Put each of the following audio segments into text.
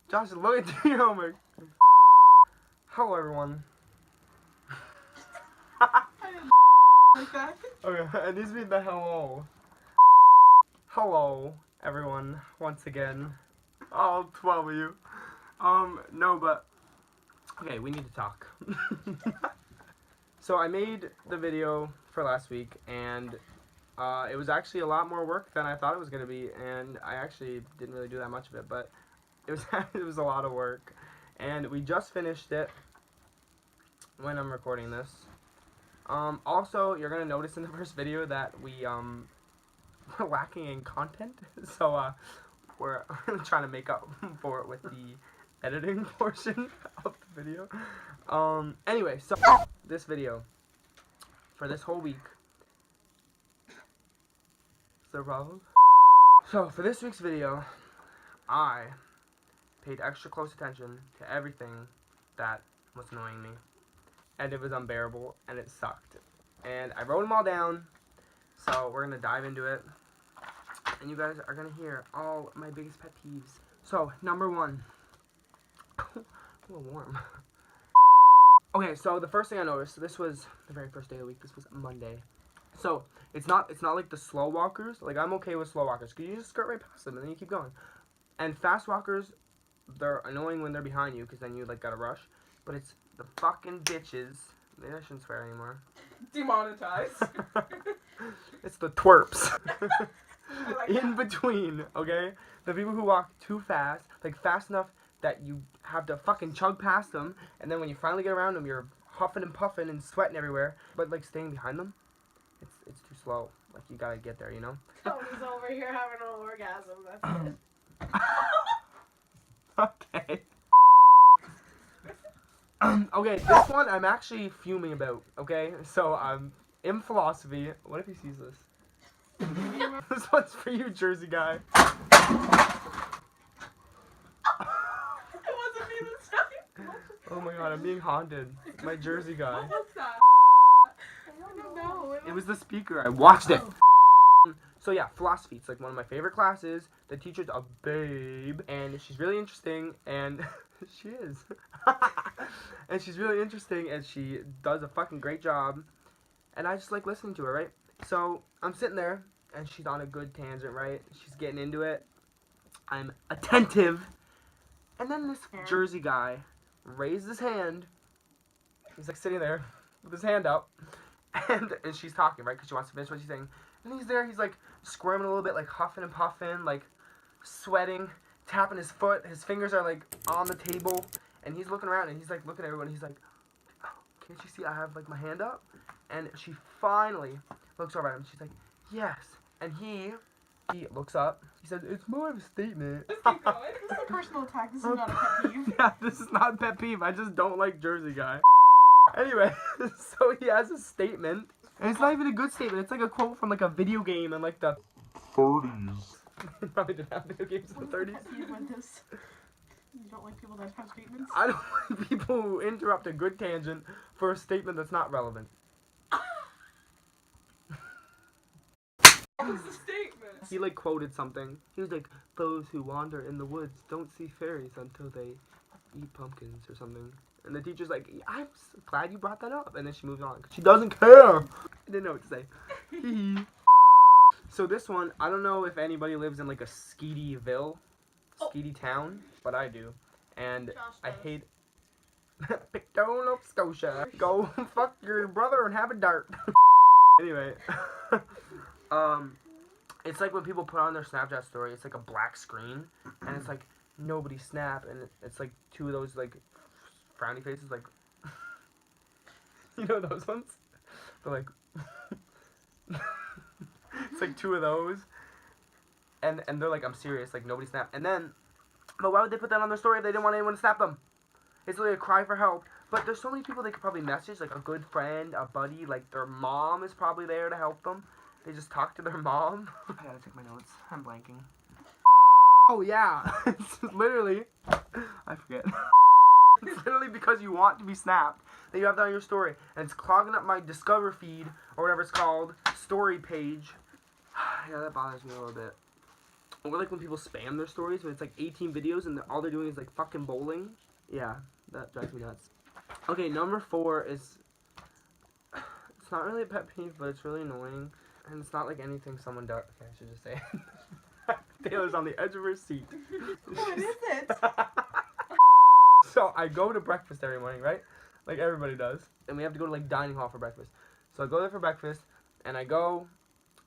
Josh, look at your homework. Hello, everyone. Like that? Okay, it needs to be the hello. Hello, everyone, once again. All 12 of you. No, but... Okay, we need to talk. So I made the video for last week, and it was actually a lot more work than I thought it was going to be, and I actually didn't really do that much of it, but it was it was a lot of work. And we just finished it when I'm recording this. Also, you're going to notice in the first video that we're lacking in content, so we're trying to make up for it with the editing portion of the video. Anyway, so this video, for this whole week, is there a problem? So, for this week's video, I paid extra close attention to everything that was annoying me. And it was unbearable, and it sucked. And I wrote them all down, so we're going to dive into it. And you guys are going to hear all my biggest pet peeves. So, number one. A little warm. Okay, so the first thing I noticed, this was the very first day of the week, this was Monday. So, it's not like the slow walkers. Like, I'm okay with slow walkers, because you just skirt right past them, and then you keep going. And fast walkers, they're annoying when they're behind you, because then you, like, gotta rush. But it's the fucking bitches. Maybe I shouldn't swear anymore. Demonetized. It's the twerps. Like In between, okay? The people who walk too fast, like fast enough that you have to fucking chug past them, and then when you finally get around them, you're huffing and puffing and sweating everywhere. But like staying behind them, it's too slow. Like you gotta get there, you know? Tony's over here having an orgasm. That's it. Okay. Okay, this one I'm actually fuming about, okay? So, in philosophy, what if he sees this? This one's for you, Jersey guy. It wasn't me this time. Oh my god, I'm being haunted. My Jersey guy. What was that? I don't know. It was the speaker. I watched it. So yeah, philosophy. It's like one of my favorite classes. The teacher's a babe, and she's really interesting, and she is. And she's really interesting, and she does a fucking great job, and I just like listening to her, right? So I'm sitting there, and she's on a good tangent, right? She's getting into it. I'm attentive, and then this Jersey guy raised his hand. He's like sitting there with his hand up, and she's talking, right? Because she wants to finish what she's saying. And he's there, he's like squirming a little bit, like huffing and puffing, like sweating, tapping his foot. His fingers are like on the table, and he's looking around, and he's like looking at everyone. He's like, oh, can't you see I have like my hand up? And she finally looks over at him. She's like, yes. And he looks up. He says, it's more of a statement. Let's keep going. This is a personal attack. This is not a pet peeve. Yeah, this is not a pet peeve. I just don't like Jersey guy. Anyway, so he has a statement. And it's not even a good statement. It's like a quote from like a video game in like the 30s. Probably didn't have video games in the 30s. Pet peeve with this? You don't like people that have statements? I don't like people who interrupt a good tangent for a statement that's not relevant. What was the statement? He like quoted something. He was like, those who wander in the woods don't see fairies until they eat pumpkins or something. And the teacher's like, I'm so glad you brought that up. And then she moves on. She doesn't care. I didn't know what to say. So this one, I don't know if anybody lives in like a skeetyville, skeety town, but I do. And I hate Picton, Nova Scotia. Go fuck your brother and have a dart. Anyway, it's like when people put on their Snapchat story, it's like a black screen, and it's like nobody snap, and it's like two of those like frowny faces, like you know those ones. They're like it's like two of those, and they're like, I'm serious, like nobody snap. And then, but why would they put that on their story if they didn't want anyone to snap them? It's really a cry for help. But there's so many people they could probably message, like a good friend, a buddy, like their mom is probably there to help them. They just talk to their mom. I gotta take my notes. I'm blanking. Oh yeah, it's literally, I forget. It's literally because you want to be snapped that you have that on your story, and it's clogging up my Discover feed or whatever it's called, story page. Yeah, that bothers me a little bit. Or like when people spam their stories when it's like 18 videos and all they're doing is like fucking bowling. Yeah, that drives me nuts. Okay, number 4 is, it's not really a pet peeve, but it's really annoying. And it's not like anything someone does. Okay, I should just say it. Taylor's on the edge of her seat. What is it? So I go to breakfast every morning, right? Like everybody does. And we have to go to like dining hall for breakfast. So I go there for breakfast, and I go,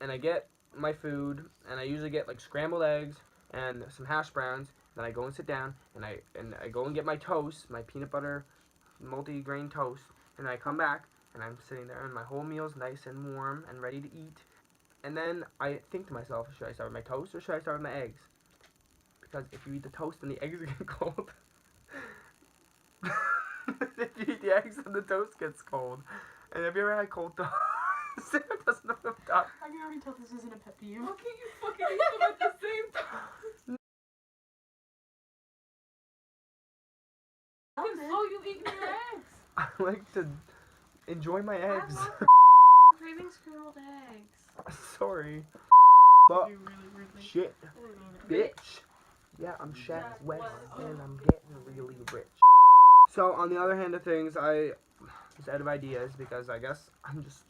and I get my food, and I usually get like scrambled eggs and some hash browns. Then I go and sit down, and I go and get my toast, my peanut butter multi-grain toast. And I come back, and I'm sitting there, and my whole meal's nice and warm and ready to eat. And then I think to myself, should I start with my toast or should I start with my eggs? Because if you eat the toast, then the eggs get cold. If you eat the eggs, then the toast gets cold. And have you ever had cold toast? Sarah doesn't know what I'm talking. I can already tell this isn't a pet peeve. How can you fucking eat them at the same time? Oh, you eat your eggs. I like to enjoy my eggs. I'm craving scrambled eggs. Sorry. But You really weirdly. shit, Bitch. bitch. Yeah, I'm Shaq That West was- and I'm getting really rich. So on the other hand of things, I was out of ideas because I guess I'm just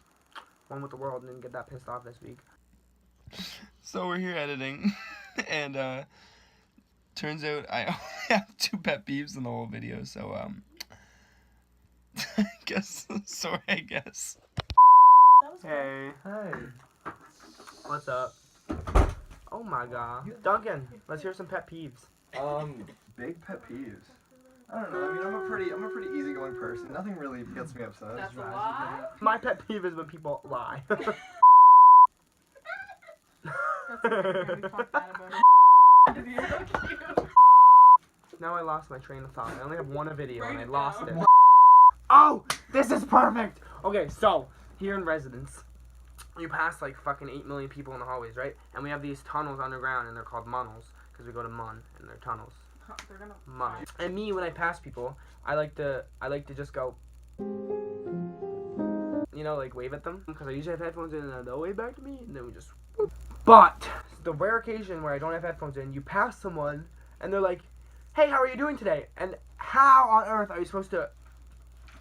one with the world and didn't get that pissed off this week. So we're here editing, and turns out I only have 2 pet peeves in the whole video, so I guess, sorry, I guess. That was Hey. Hi. What's up? Oh my god. Duncan, let's hear some pet peeves. Big pet peeves. I don't know. I mean, I'm a pretty easygoing person. Nothing really gets me upset. That's a lie. My pet peeve is when people lie. That's okay. We talked bad about it. So cute. Now I lost my train of thought. I only have one video and I Write it lost down. it. Oh, this is perfect. Okay, so here in residence, you pass like fucking 8 million people in the hallways, right? And we have these tunnels underground, and they're called munnels because we go to Mun and they're tunnels. They're gonna. Mun. And me, when I pass people, I like to just go, you know, like wave at them because I usually have headphones in and they'll wave back to me, and then we just. Whoop. But the rare occasion where I don't have headphones in, you pass someone and they're like, "Hey, how are you doing today?" And how on earth are you supposed to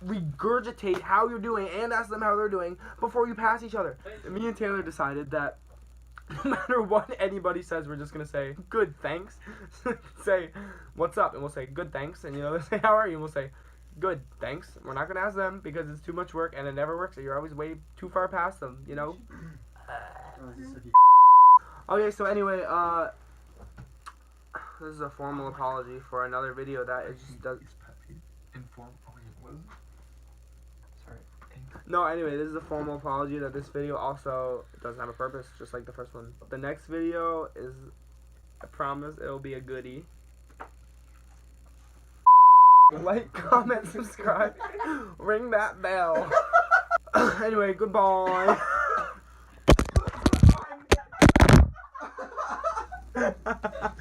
regurgitate how you're doing and ask them how they're doing before you pass each other? And me and Taylor decided that no matter what anybody says, we're just gonna say good thanks. Say what's up, and we'll say good thanks, and you know, they say how are you, and we'll say good thanks. We're not gonna ask them because it's too much work and it never works. So you're always way too far past them, you know. Okay, so anyway, this is a formal apology for another video that it just does. Inform. Oh wait, what is it? Sorry. No, anyway, this is a formal apology that this video also doesn't have a purpose, just like the first one. The next video is, I promise, it'll be a goodie. Like, comment, subscribe, ring that bell. Anyway, goodbye.